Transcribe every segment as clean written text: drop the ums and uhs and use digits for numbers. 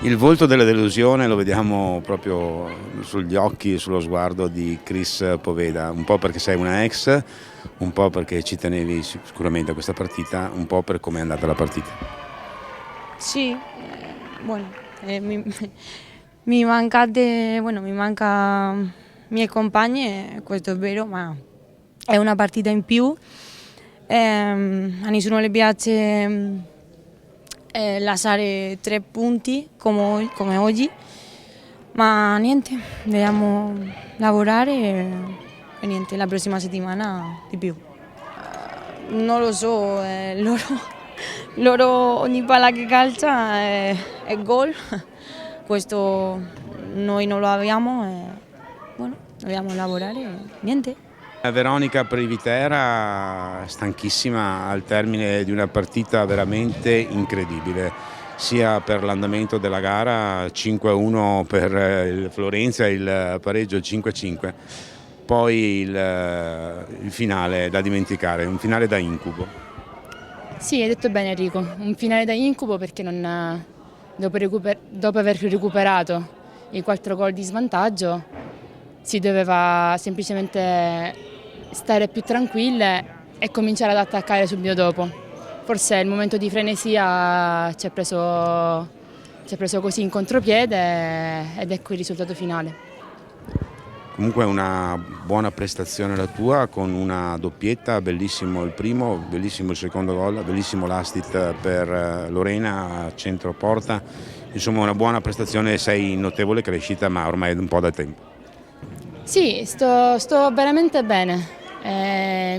Il volto della delusione lo vediamo proprio sugli occhi e sullo sguardo di Chris Poveda, un po' perché sei una ex, un po' perché ci tenevi sicuramente a questa partita, un po' per come è andata la partita. Sí, bueno, mi manca miei compagni, questo è vero, ma è una partita in più. A nessuno le piace lasciare 3 punti come oggi, ma niente, dobbiamo lavorare e niente, la prossima settimana di più. Non lo so, loro ogni palla che calcia è gol, questo noi non lo abbiamo e bueno, dobbiamo lavorare e niente. Veronica Privitera stanchissima al termine di una partita veramente incredibile, sia per l'andamento della gara 5-1 per il Florenza e il pareggio 5-5, poi il finale da dimenticare, un finale da incubo. Sì, hai detto bene Enrico, un finale da incubo perché dopo aver recuperato i 4 gol di svantaggio si doveva semplicemente stare più tranquille e cominciare ad attaccare subito dopo. Forse il momento di frenesia ci ha preso così in contropiede ed ecco il risultato finale. Comunque una buona prestazione la tua con una doppietta, bellissimo il primo, bellissimo il secondo gol, bellissimo l'assist per Lorena a centro porta, insomma una buona prestazione, sei in notevole crescita ma ormai è un po' da tempo. Sì, sto veramente bene,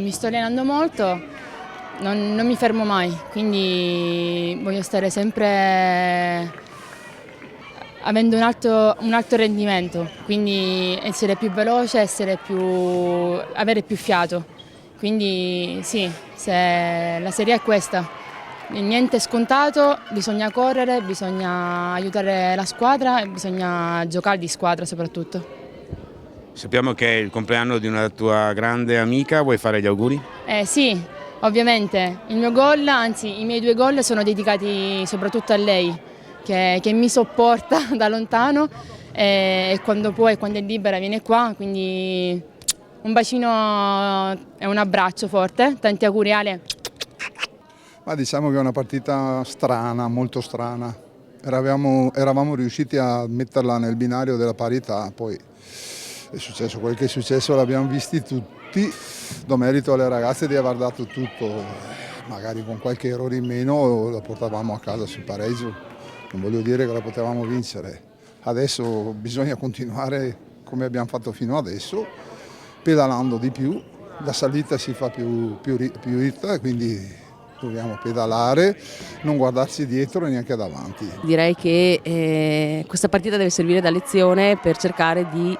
mi sto allenando molto, non mi fermo mai, quindi voglio stare sempre avendo un alto rendimento, quindi essere più veloce, avere più fiato. Quindi sì, se la Serie A è questa, niente è scontato, bisogna correre, bisogna aiutare la squadra e bisogna giocare di squadra soprattutto. Sappiamo che è il compleanno di una tua grande amica, vuoi fare gli auguri? Sì, ovviamente il mio gol, anzi i miei 2 gol sono dedicati soprattutto a lei, che mi sopporta da lontano e quando può e quando è libera viene qua, quindi un bacino e un abbraccio forte, tanti auguri Ale. Ma diciamo che è una partita strana, molto strana. Eravamo riusciti a metterla nel binario della parità, poi è successo quel che è successo, l'abbiamo visti tutti. Do merito alle ragazze di aver dato tutto, magari con qualche errore in meno la portavamo a casa sul pareggio. Non voglio dire che la potevamo vincere. Adesso bisogna continuare come abbiamo fatto fino adesso, pedalando di più. La salita si fa più ritta, quindi dobbiamo pedalare, non guardarci dietro e neanche davanti. Direi che questa partita deve servire da lezione per cercare di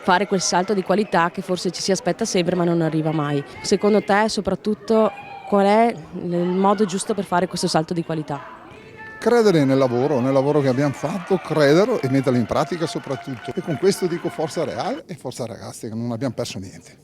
fare quel salto di qualità che forse ci si aspetta sempre ma non arriva mai. Secondo te soprattutto qual è il modo giusto per fare questo salto di qualità? Credere nel lavoro che abbiamo fatto, crederlo e metterlo in pratica soprattutto. E con questo dico forza Real e forza ragazzi, che non abbiamo perso niente.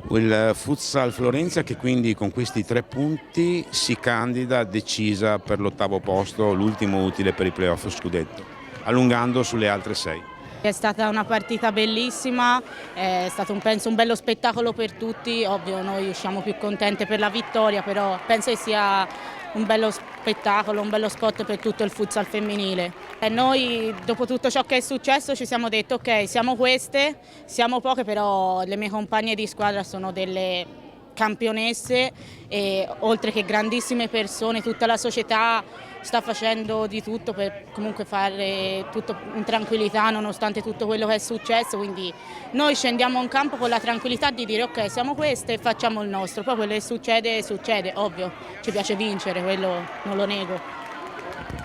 Il Futsal Florenza che quindi con questi 3 punti si candida decisa per l'8° posto, l'ultimo utile per i playoff scudetto, allungando sulle altre 6. È stata una partita bellissima, è stato penso un bello spettacolo per tutti, ovvio noi usciamo più contente per la vittoria, però penso che sia un bello spettacolo, un bello spot per tutto il futsal femminile. E noi dopo tutto ciò che è successo ci siamo detto ok, siamo queste, siamo poche, però le mie compagne di squadra sono delle campionesse e oltre che grandissime persone, tutta la società sta facendo di tutto per comunque fare tutto in tranquillità nonostante tutto quello che è successo, quindi noi scendiamo in campo con la tranquillità di dire ok siamo queste e facciamo il nostro, poi quello che succede succede, ovvio, ci piace vincere, quello non lo nego.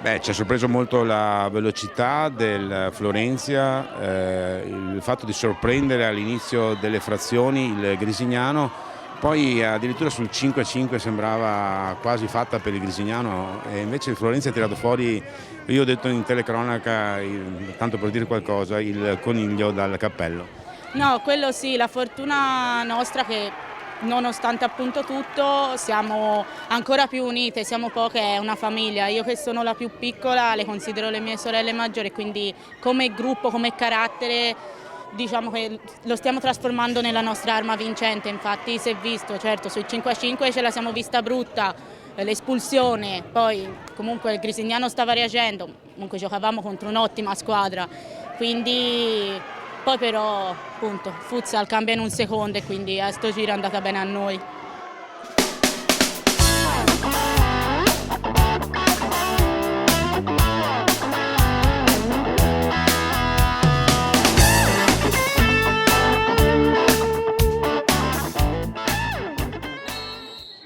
Beh, ci ha sorpreso molto la velocità del Florenza, il fatto di sorprendere all'inizio delle frazioni il Grisignano. Poi addirittura sul 5-5 sembrava quasi fatta per il Grisignano e invece il Florenza ha tirato fuori, io ho detto in telecronaca, tanto per dire qualcosa, il coniglio dal cappello. No, quello sì, la fortuna nostra che nonostante appunto tutto siamo ancora più unite, siamo poche, è una famiglia. Io che sono la più piccola le considero le mie sorelle maggiori, quindi come gruppo, come carattere diciamo che lo stiamo trasformando nella nostra arma vincente. Infatti si è visto, certo sui 5-5 ce la siamo vista brutta, l'espulsione, poi comunque il Grisignano stava reagendo, comunque giocavamo contro un'ottima squadra, quindi poi però appunto futsal cambia in un secondo e quindi a sto giro è andata bene a noi.